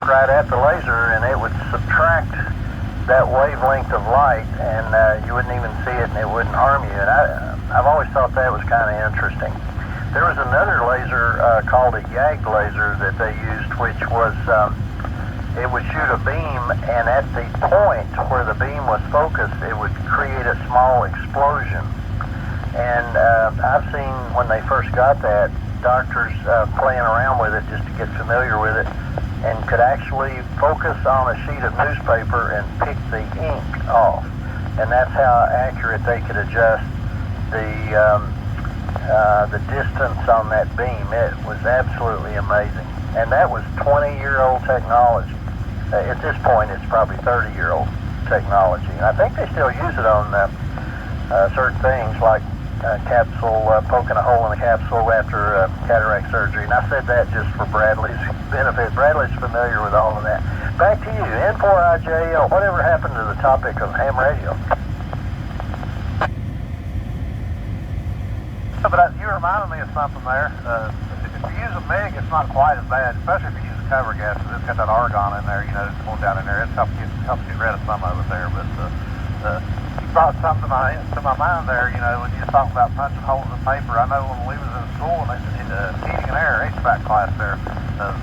right at the laser, and it would subtract that wavelength of light, and you wouldn't even see it, and it wouldn't harm you. And I've always thought that was kind of interesting. There was another laser called a YAG laser that they used, which was it would shoot a beam, and at the point where the beam was focused, it would create a small explosion. And I've seen when they first got that, doctors playing around with it just to get familiar with it, and could actually focus on a sheet of newspaper and pick the ink off. And that's how accurate they could adjust the distance on that beam. It was absolutely amazing. And that was 20-year-old technology. At this point, it's probably 30-year-old technology. And I think they still use it on certain things like capsule, poking a hole in the capsule after cataract surgery. And I said that just for Bradley's benefit. Bradley's familiar with all of that. Back to you, N4IJL. Whatever happened to the topic of ham radio? But you reminded me of something there. If you use a MiG, it's not quite as bad, especially if you use cover gas, because it's got that argon in there, it's going down in there. It helps get rid of some of it there. But you brought something to my mind there, when you talk about punching holes in paper. I know when we was in school, in heating and air, HVAC class there, the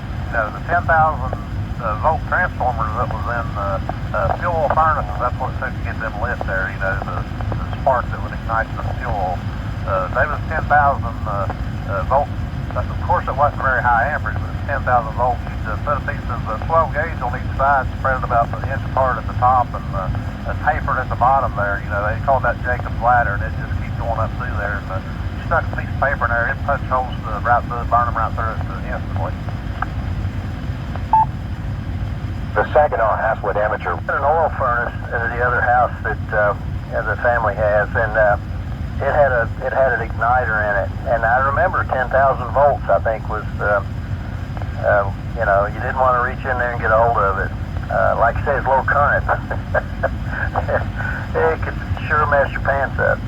10,000 volt transformers that was in fuel oil furnaces, that's what it took to get them lit there, the spark that would ignite the fuel oil. They was 10,000 volts. Of course, it wasn't very high amperage, but it's 10,000 volts. You put a piece of 12 gauge on each side, spread it about an inch apart at the top, and tapered at the bottom there. They called that Jacob's ladder, and it just keeps going up through there. And you stuck a piece of paper in there, it punched holes right through, burn them right through it instantly. The Saginaw Halfwood Amateur. An oil furnace at the other house that the family has, and it had an igniter in it, and I remember 10,000 volts. I think was you didn't want to reach in there and get a hold of it. Like I say, it's low current. It could sure mess your pants up.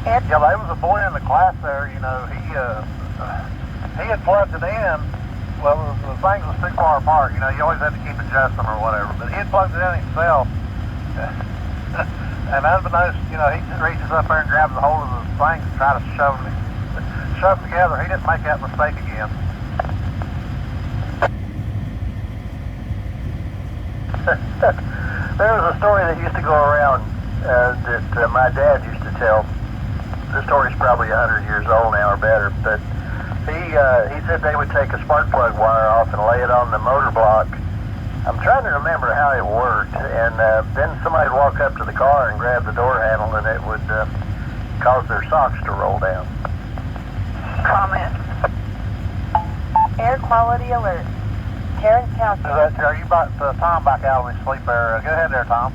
Yeah, there was a boy in the class there. He had plugged it in. Well, the things was too far apart. You always had to keep adjusting or whatever. But he had plugged it in himself. And unbeknownst, he reaches up there and grabs a hold of the things and tries to shove them together. He didn't make that mistake again. There was a story that used to go around that my dad used to tell. The story's probably 100 years old now or better, but he said they would take a spark plug wire off and lay it on the motor block. I'm trying to remember how it worked, and then somebody would walk up to the car and grab the door handle, and it would cause their socks to roll down. Comment. Air quality alert. Tarrant County. Are you Tom back out on his sleep there? Go ahead there, Tom.